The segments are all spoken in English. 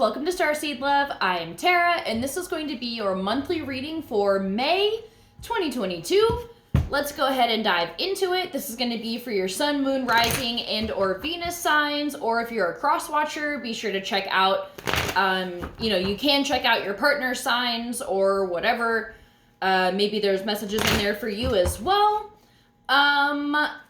welcome to Starseed Love. I'm Tara, and this is going to be your monthly reading for May 2022. Let's go ahead and dive into it. This is going to be for your sun, moon, rising, and or Venus signs, or if you're a cross watcher, be sure to check out, you can check out your partner signs or whatever. Maybe there's messages in there for you as well.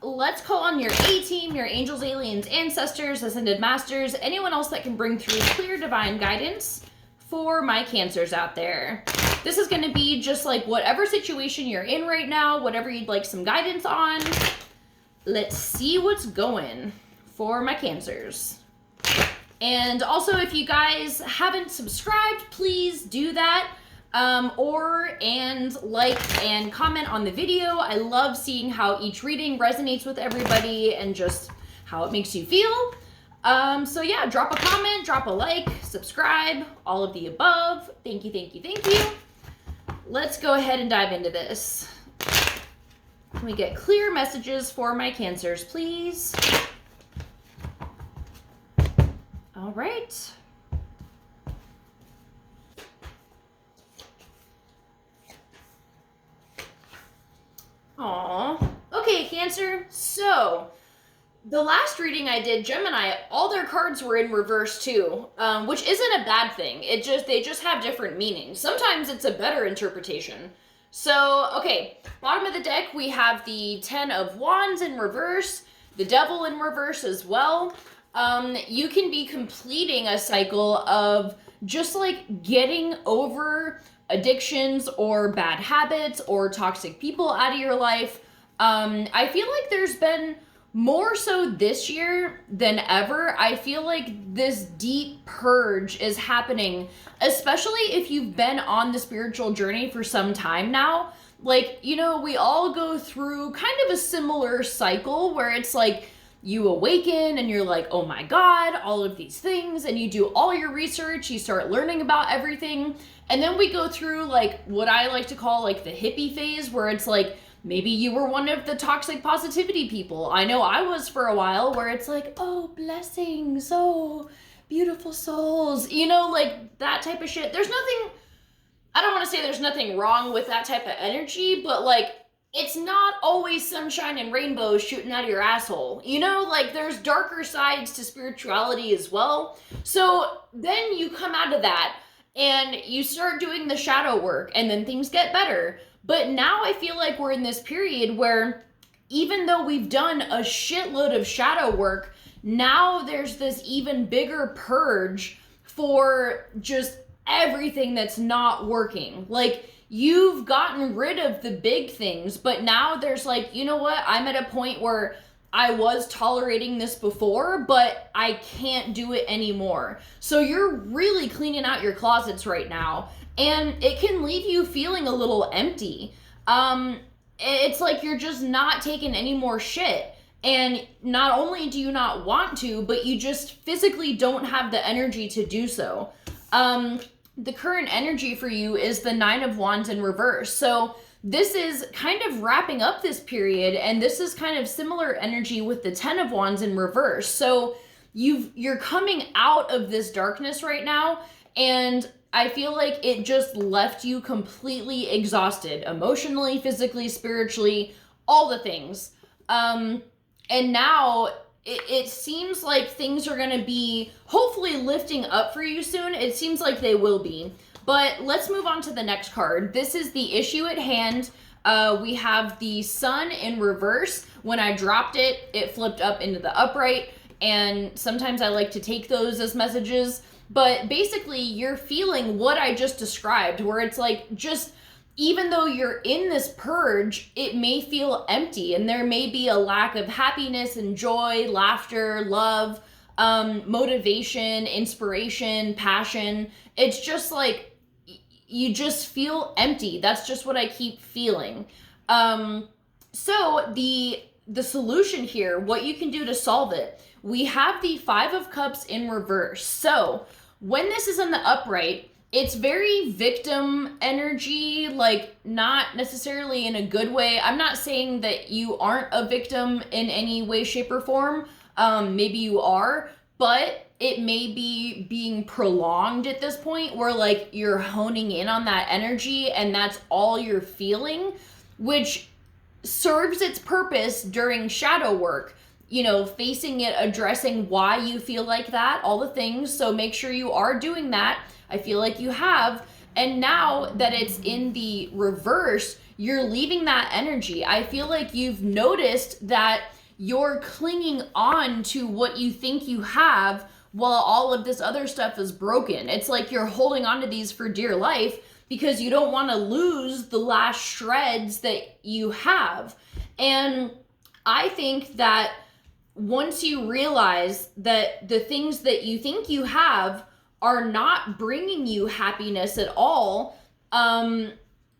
Let's call on your A-team, your angels, aliens, ancestors, ascended masters, anyone else that can bring through clear divine guidance for my Cancers out there. This is going to be just like whatever situation you're in right now, whatever you'd like some guidance on. Let's see what's going for my Cancers. And also, if you guys haven't subscribed, please do that. Like and comment on the video. I love seeing how each reading resonates with everybody and just how it makes you feel. So yeah, drop a comment, drop a like, subscribe, all of the above. Thank you, thank you, thank you. Let's go ahead and dive into this. Can we get clear messages for my Cancers, please? All right. Aw. Okay, Cancer. So, the last reading I did, Gemini, all their cards were in reverse too, which isn't a bad thing. They just have different meanings. Sometimes it's a better interpretation. So, okay, bottom of the deck, we have the 10 of Wands in reverse, the Devil in reverse as well. You can be completing a cycle of just like getting over addictions or bad habits or toxic people out of your life. I feel like there's been more so this year than ever. I feel like this deep purge is happening, especially if you've been on the spiritual journey for some time now. Like, we all go through kind of a similar cycle where it's like you awaken and you're like, oh my God, all of these things, and you do all your research, you start learning about everything. And then we go through like what I like to call like the hippie phase, where it's like, maybe you were one of the toxic positivity people. I know I was for a while, where it's like, oh, blessings, oh, beautiful souls, like that type of shit. I don't want to say there's nothing wrong with that type of energy, but like, it's not always sunshine and rainbows shooting out of your asshole. Like there's darker sides to spirituality as well. So then you come out of that and you start doing the shadow work, and then things get better. But now I feel like we're in this period where even though we've done a shitload of shadow work, now there's this even bigger purge for just everything that's not working. Like, you've gotten rid of the big things, but now there's like, you know what? I'm at a point where I was tolerating this before, but I can't do it anymore. So you're really cleaning out your closets right now, and it can leave you feeling a little empty. It's like you're just not taking any more shit. And not only do you not want to, but you just physically don't have the energy to do so. The current energy for you is the 9 of Wands in reverse. So this is kind of wrapping up this period, and this is kind of similar energy with the 10 of Wands in reverse. So you're coming out of this darkness right now, and I feel like it just left you completely exhausted, emotionally, physically, spiritually, all the things. And now it seems like things are going to be hopefully lifting up for you soon. It seems like they will be. But let's move on to the next card. This is the issue at hand. We have the Sun in reverse. When I dropped it, it flipped up into the upright. And sometimes I like to take those as messages. But basically, you're feeling what I just described, where it's like just, even though you're in this purge, it may feel empty, and there may be a lack of happiness and joy, laughter, love, motivation, inspiration, passion. It's just like, you just feel empty. That's just what I keep feeling. So the solution here, what you can do to solve it, we have the 5 of Cups in reverse. So when this is in the upright, it's very victim energy, like not necessarily in a good way. I'm not saying that you aren't a victim in any way, shape, or form. Maybe you are, but it may be being prolonged at this point where like you're honing in on that energy and that's all you're feeling, which serves its purpose during shadow work. You know, facing it, addressing why you feel like that, all the things. So make sure you are doing that. I feel like you have. And now that it's in the reverse, you're leaving that energy. I feel like you've noticed that you're clinging on to what you think you have while all of this other stuff is broken. It's like you're holding on to these for dear life because you don't want to lose the last shreds that you have. And I think that once you realize that the things that you think you have are not bringing you happiness at all,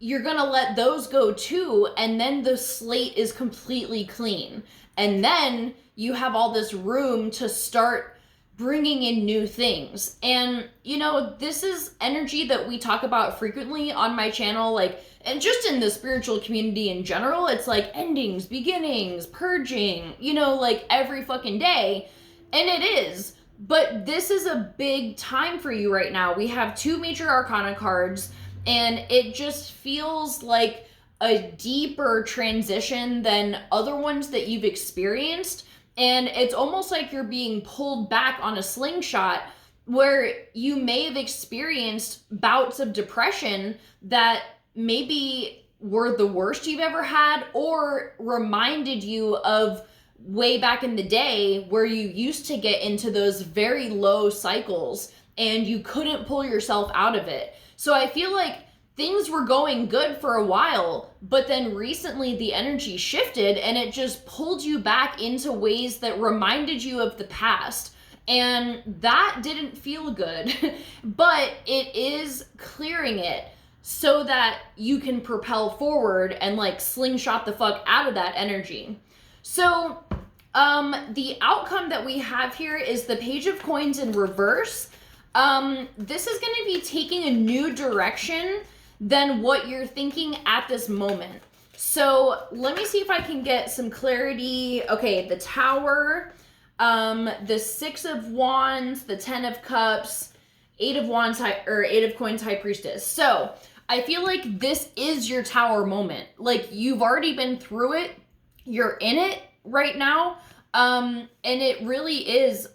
you're gonna let those go too, and then the slate is completely clean. And then you have all this room to start bringing in new things. And, you know, this is energy that we talk about frequently on my channel, like, and just in the spiritual community in general. It's like endings, beginnings, purging, you know, like every fucking day. And it is. But this is a big time for you right now. We have 2 major arcana cards, and it just feels like a deeper transition than other ones that you've experienced. And it's almost like you're being pulled back on a slingshot, where you may have experienced bouts of depression that maybe were the worst you've ever had, or reminded you of way back in the day where you used to get into those very low cycles and you couldn't pull yourself out of it. So I feel like things were going good for a while, but then recently the energy shifted and it just pulled you back into ways that reminded you of the past. And that didn't feel good, but it is clearing it so that you can propel forward and like slingshot the fuck out of that energy. So the outcome that we have here is the Page of Coins in reverse. This is going to be taking a new direction than what you're thinking at this moment. So let me see if I can get some clarity. Okay, the Tower, the 6 of Wands, the 10 of Cups, 8 of Wands, or 8 of Coins, High Priestess. So I feel like this is your Tower moment. Like, you've already been through it. You're in it right now. And it really is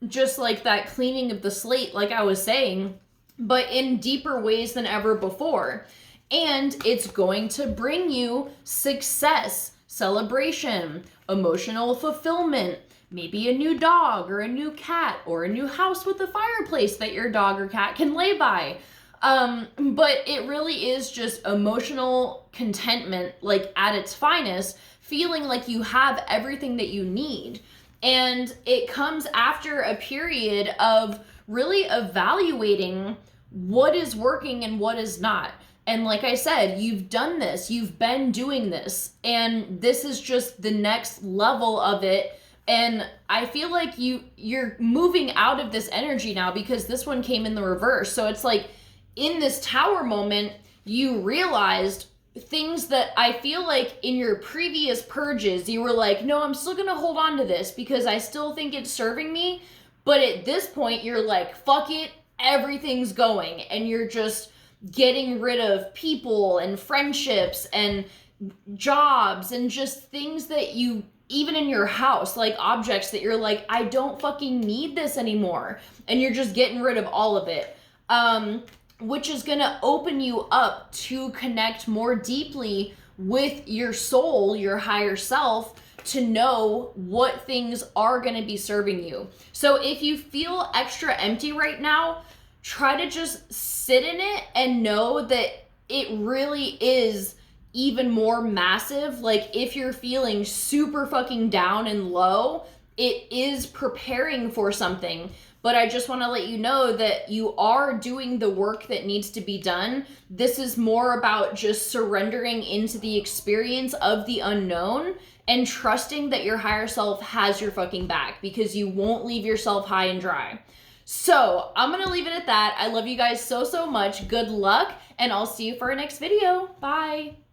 just like that cleaning of the slate, like I was saying, but in deeper ways than ever before. And it's going to bring you success, celebration, emotional fulfillment, maybe a new dog or a new cat or a new house with a fireplace that your dog or cat can lay by. But it really is just emotional contentment, like at its finest, feeling like you have everything that you need. And it comes after a period of really evaluating what is working and what is not. And like I said, you've done this, you've been doing this, and this is just the next level of it. And I feel like you're moving out of this energy now because this one came in the reverse. So it's like in this Tower moment, you realized things that I feel like in your previous purges, you were like, no, I'm still going to hold on to this because I still think it's serving me. But at this point, you're like, fuck it, everything's going. And you're just getting rid of people and friendships and jobs and just things that you, even in your house, like objects that you're like, I don't fucking need this anymore. And you're just getting rid of all of it. Which is going to open you up to connect more deeply with your soul, your higher self, to know what things are going to be serving you. So if you feel extra empty right now, try to just sit in it and know that it really is even more massive. Like if you're feeling super fucking down and low, it is preparing for something. But I just want to let you know that you are doing the work that needs to be done. This is more about just surrendering into the experience of the unknown and trusting that your higher self has your fucking back, because you won't leave yourself high and dry. So I'm going to leave it at that. I love you guys so, so much. Good luck, and I'll see you for our next video. Bye.